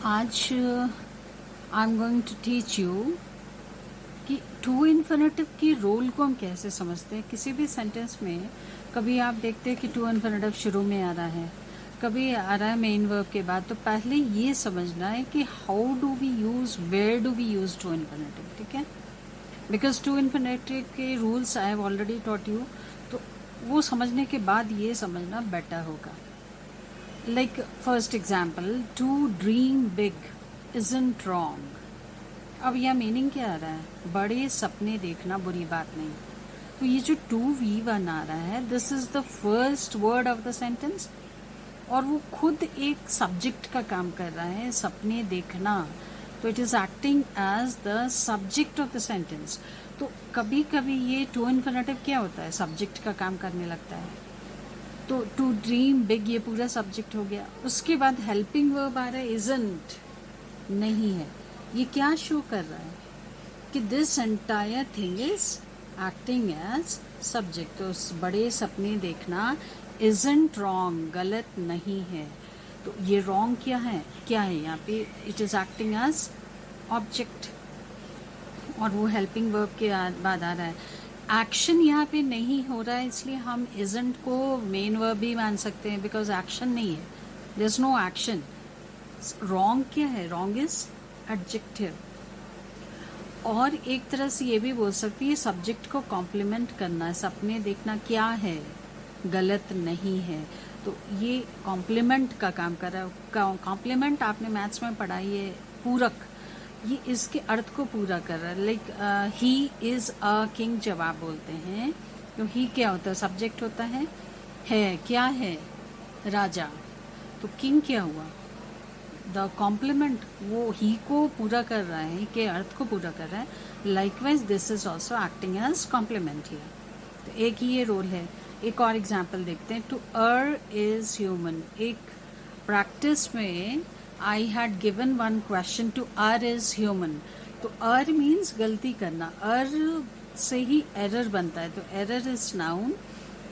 आज I am going to teach you कि to infinitive की रोल को हम कैसे समझते हैं। किसी भी सेंटेंस में कभी आप देखते हैं कि टू इन्फिनेटिव शुरू में आ रहा है, कभी आ रहा है मेन वर्ब के बाद, तो पहले ये समझना है कि how do we use, where do we use to infinitive, ठीक है। बिकॉज टू इन्फिनेटिव के rules I have already taught you, तो वो समझने के बाद ये समझना बेटर होगा। Like first example, to dream big isn't wrong. अब यह मीनिंग क्या आ रहा है? बड़े सपने देखना बुरी बात नहीं। तो ये जो टू वी वन आ रहा है, this is the first word of the sentence, और वो खुद एक सब्जेक्ट का काम कर रहा है, सपने देखना। तो it is acting as the subject of the sentence. तो कभी कभी ये टू इन्फिनेटिव क्या होता है, सब्जेक्ट का काम करने लगता है। तो टू ड्रीम बिग ये पूरा सब्जेक्ट हो गया। उसके बाद हेल्पिंग वर्ब आ रहा है, इजंट, नहीं है। ये क्या शो कर रहा है कि this entire thing is acting as subject. तो बड़े सपने देखना इजंट रॉन्ग, गलत नहीं है। तो ये रॉन्ग क्या है यहाँ पे, it is acting as object, और वो हेल्पिंग वर्ब के बाद आ रहा है। एक्शन यहाँ पे नहीं हो रहा है, इसलिए हम इजंट को मेन वर्ब भी मान सकते हैं, बिकॉज एक्शन नहीं है, there is no action. Wrong क्या है, रॉन्ग इज एडजेक्टिव। और एक तरह से ये भी बोल सकती है सब्जेक्ट को कॉम्प्लीमेंट करना है, सपने देखना क्या है, गलत नहीं है। तो ये कॉम्प्लीमेंट का काम कर रहा है। कॉम्प्लीमेंट आपने मैथ्स में पढ़ा, ये पूरक, ये इसके अर्थ को पूरा कर रहा है। Like he is a king जब आप बोलते हैं, तो ही क्या होता है, सब्जेक्ट होता है क्या है, राजा। तो किंग क्या हुआ, द कॉम्प्लीमेंट, वो ही को पूरा कर रहा है, के अर्थ को पूरा कर रहा है। Likewise this is also acting as complement here. तो एक ही ये रोल है। एक और एग्जाम्पल देखते हैं। To err is human. एक प्रैक्टिस में I had given one question, to err is human. तो अर्र मीन्स गलती करना, अर्र से ही एरर बनता है, तो error is noun,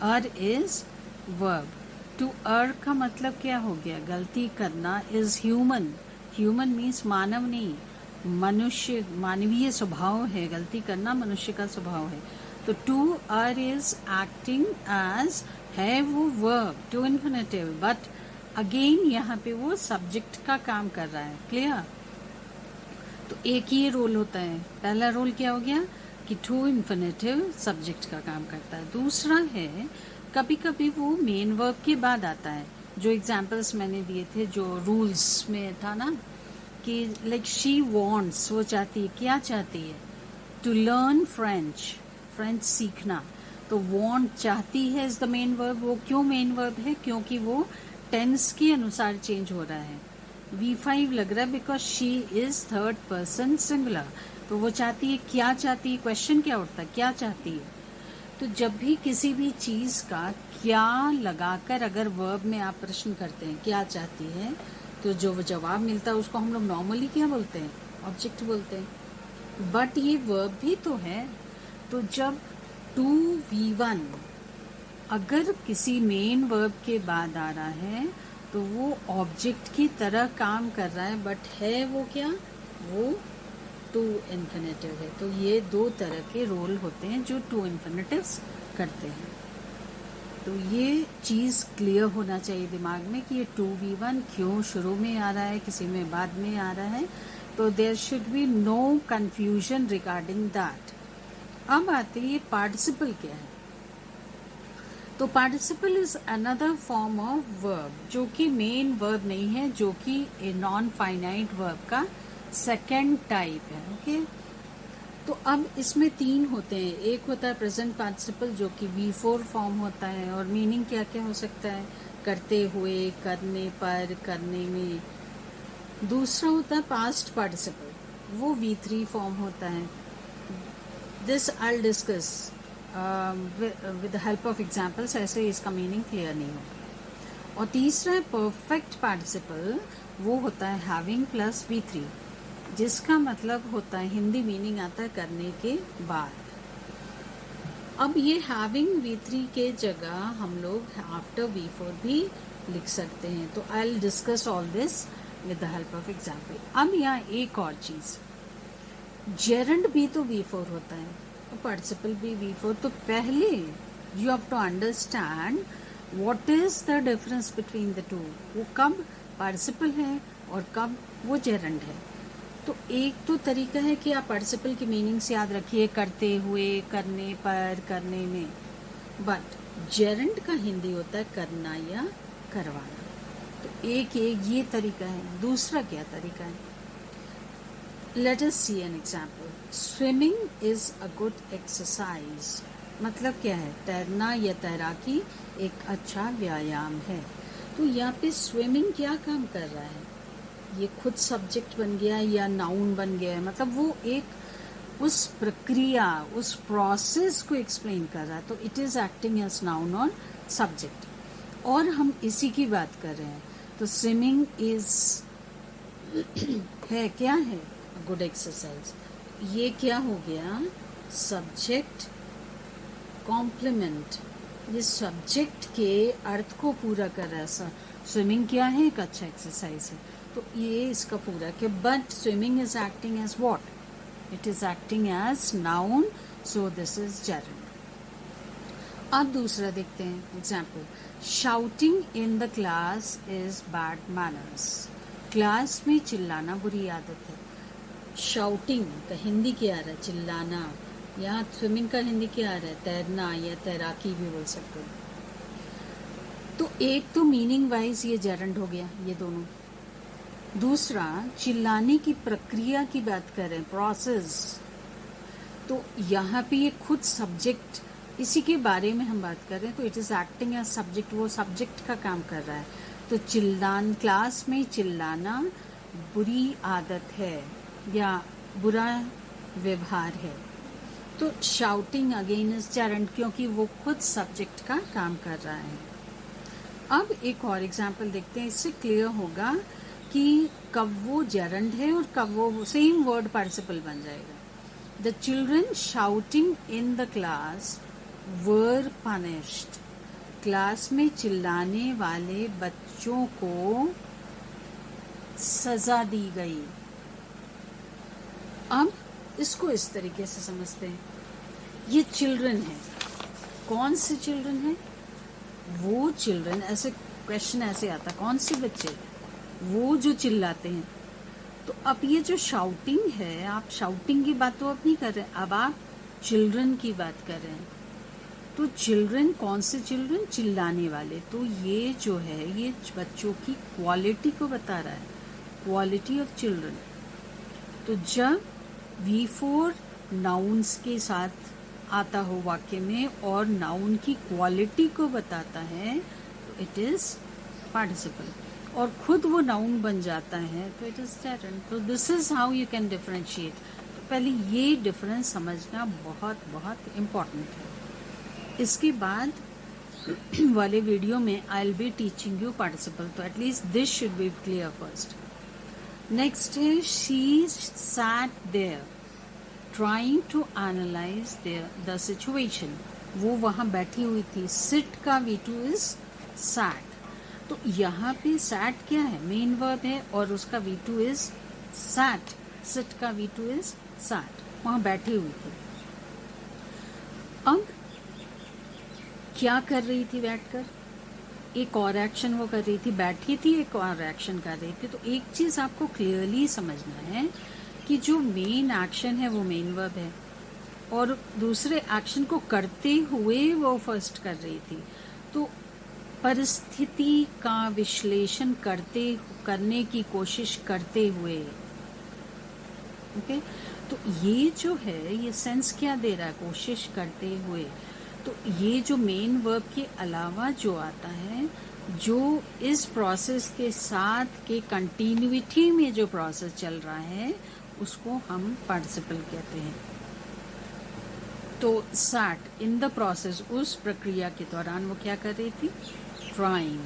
err is verb. To err का मतलब क्या हो गया, गलती करना। इज ह्यूमन, ह्यूमन मीन्स मानव नहीं, मनुष्य, मानवीय स्वभाव है, गलती करना मनुष्य का स्वभाव है। तो to err is acting as, है वो verb, to infinitive, but again यहाँ पे वो सब्जेक्ट का काम कर रहा है। क्लियर। तो एक ही रोल होता है। पहला रोल क्या हो गया कि टू इन्फिनेटिव सब्जेक्ट का काम करता है। दूसरा है कभी कभी वो मेन वर्ब के बाद आता है। जो एग्जाम्पल्स मैंने दिए थे, जो रूल्स में था ना, कि लाइक शी वॉन्ट्स, वो चाहती है, क्या चाहती है, टू लर्न फ्रेंच, फ्रेंच सीखना। तो वॉन्ट, चाहती है, इज द मेन वर्ब। वो क्यों मेन वर्ब है, क्योंकि वो टेंस के अनुसार चेंज हो रहा है। V5 लग रहा है because she is third person singular. तो वो चाहती है, क्या चाहती है, क्वेश्चन क्या उठता है, क्या चाहती है। तो जब भी किसी भी चीज का क्या लगाकर अगर वर्ब में आप प्रश्न करते हैं, क्या चाहती है, तो जो जवाब मिलता है उसको हम लोग नॉर्मली क्या बोलते हैं, ऑब्जेक्ट बोलते हैं। बट ये वर्ब भी तो है। तो जब 2V1 अगर किसी मेन वर्ब के बाद आ रहा है, तो वो ऑब्जेक्ट की तरह काम कर रहा है, बट है वो क्या, वो टू इन्फिनेटिव है। तो ये दो तरह के रोल होते हैं जो टू इन्फिनेटिव्स करते हैं। तो ये चीज़ क्लियर होना चाहिए दिमाग में कि ये 2V1 क्यों शुरू में आ रहा है, किसी में बाद में आ रहा है। तो there should be no confusion regarding that. अब आते हैं ये पार्टिसिपल क्या है। तो participle is another form of verb, जो कि मेन वर्ब नहीं है, जो कि ए नॉन फाइनाइट वर्ब का सेकेंड टाइप है। ओके। तो अब इसमें तीन होते हैं। एक होता है प्रेजेंट पार्टिसिपल, जो कि V4 फॉर्म होता है, और मीनिंग क्या क्या हो सकता है, करते हुए, करने पर, करने में। दूसरा होता है पास्ट पार्टिसिपल, वो V3 फॉर्म होता है। This I will discuss with the help of examples, ऐसे इसका मीनिंग क्लियर नहीं होगा। और तीसरा है परफेक्ट पार्टिसिपल, वो होता है हैविंग प्लस V3, जिसका मतलब होता है, हिंदी मीनिंग आता है करने के बाद। अब ये हैविंग V3 के जगह हम लोग आफ्टर V4 भी लिख सकते हैं। तो I will discuss all this with the help of example. अब यहाँ एक और चीज़, जेरंड भी तो V4 होता है और पार्टिसिपल भी V4, तो पहले you have to understand what is the difference between the two, वो कब पार्टिसिपल है और कब वो जेरंड है। तो एक तो तरीका है कि आप पार्टिसिपल की मीनिंग्स याद रखिए, करते हुए, करने पर, करने में, बट जेरंड का हिंदी होता है करना या करवाना। तो एक ये तरीका है। दूसरा क्या तरीका है, let us see an example. Swimming is a good exercise, मतलब क्या है, तैरना या तैराकी एक अच्छा व्यायाम है। तो यहाँ पे स्विमिंग क्या काम कर रहा है, ये खुद सब्जेक्ट बन गया या नाउन बन गया है, मतलब वो एक उस प्रक्रिया, उस प्रोसेस को एक्सप्लेन कर रहा है, तो it is acting as noun और सब्जेक्ट। और हम इसी की बात कर रहे हैं, तो स्विमिंग इज है, क्या है, गुड एक्सरसाइज। ये क्या हो गया, सब्जेक्ट कॉम्प्लीमेंट, ये सब्जेक्ट के अर्थ को पूरा कर रहा है। स्विमिंग क्या है, एक अच्छा एक्सरसाइज है, तो ये इसका पूरा कि but swimming is acting as what, it is acting as noun, so this is gerund. अब दूसरा देखते हैं example, shouting in the class is bad manners, class में चिल्लाना बुरी आदत है। शाउटिंग का हिंदी क्या आ रहा है, चिल्लाना, या स्विमिंग का हिंदी क्या आ रहा है, तैरना या तैराकी भी बोल सकते हैं। तो एक तो मीनिंग वाइज ये जेरंड हो गया, ये दोनों। दूसरा, चिल्लाने की प्रक्रिया की बात करें, प्रोसेस, तो यहाँ पे ये खुद सब्जेक्ट, इसी के बारे में हम बात कर रहे हैं, तो it is acting as subject, वो सब्जेक्ट का काम कर रहा है। तो क्लास में चिल्लाना बुरी आदत है या बुरा व्यवहार है, तो शाउटिंग अगेन इज जेरंड, क्योंकि वो खुद सब्जेक्ट का काम कर रहा है। अब एक और एग्जाम्पल देखते हैं, इससे क्लियर होगा कि कब वो जेरंड है और कब वो सेम वर्ड पार्टिसिपल बन जाएगा। The children shouting in the class were punished, class में चिल्लाने वाले बच्चों को सजा दी गई। अब इसको इस तरीके से समझते हैं, ये चिल्ड्रन है, कौन से चिल्ड्रन है, वो चिल्ड्रन, ऐसे क्वेश्चन ऐसे आता, कौन से बच्चे, वो जो चिल्लाते हैं। तो अब ये जो शाउटिंग है, आप शाउटिंग की बात तो अब नहीं कर रहे, अब आप चिल्ड्रन की बात कर रहे हैं। तो चिल्ड्रन, कौन से चिल्ड्रन, चिल्लाने वाले। तो ये जो है, ये बच्चों की क्वालिटी को बता रहा है, क्वालिटी ऑफ चिल्ड्रन। तो जब V4 नाउन्स के साथ आता हो वाक्य में और नाउन की क्वालिटी को बताता है, तो इट इज पार्टिसिपल, और खुद वो नाउन बन जाता है, तो इट इज जेरंड। तो this is how you can differentiate. तो पहले ये डिफरेंस समझना बहुत बहुत इम्पोर्टेंट है। इसके बाद वाले वीडियो में I will be teaching you participle, तो at least this should be clear first. Next है, she sat there trying to analyse the situation, वो वहाँ बैठी हुई थी। सिट का V2 इज सैट, तो यहाँ पे सैट क्या है, मेन वर्ब है और उसका V2 इज सैट, सिट का V2 इज सैट, वहाँ बैठी हुई थी। अब क्या कर रही थी बैठकर, एक और एक्शन वो कर रही थी, बैठी थी, एक और एक्शन कर रही थी। तो एक चीज आपको क्लियरली समझना है कि जो मेन एक्शन है वो मेन वर्ब है, और दूसरे एक्शन को करते हुए वो फर्स्ट कर रही थी। तो परिस्थिति का विश्लेषण करने की कोशिश करते हुए, ओके। तो ये जो है, ये सेंस क्या दे रहा है, कोशिश करते हुए। तो ये जो मेन वर्ब के अलावा जो आता है, जो इस प्रोसेस के साथ के कंटिन्यूटी में जो प्रोसेस चल रहा है, उसको हम पार्टिसिपल कहते हैं। तो सैट इन द प्रोसेस, उस प्रक्रिया के दौरान वो क्या कर रही थी, ट्राइंग।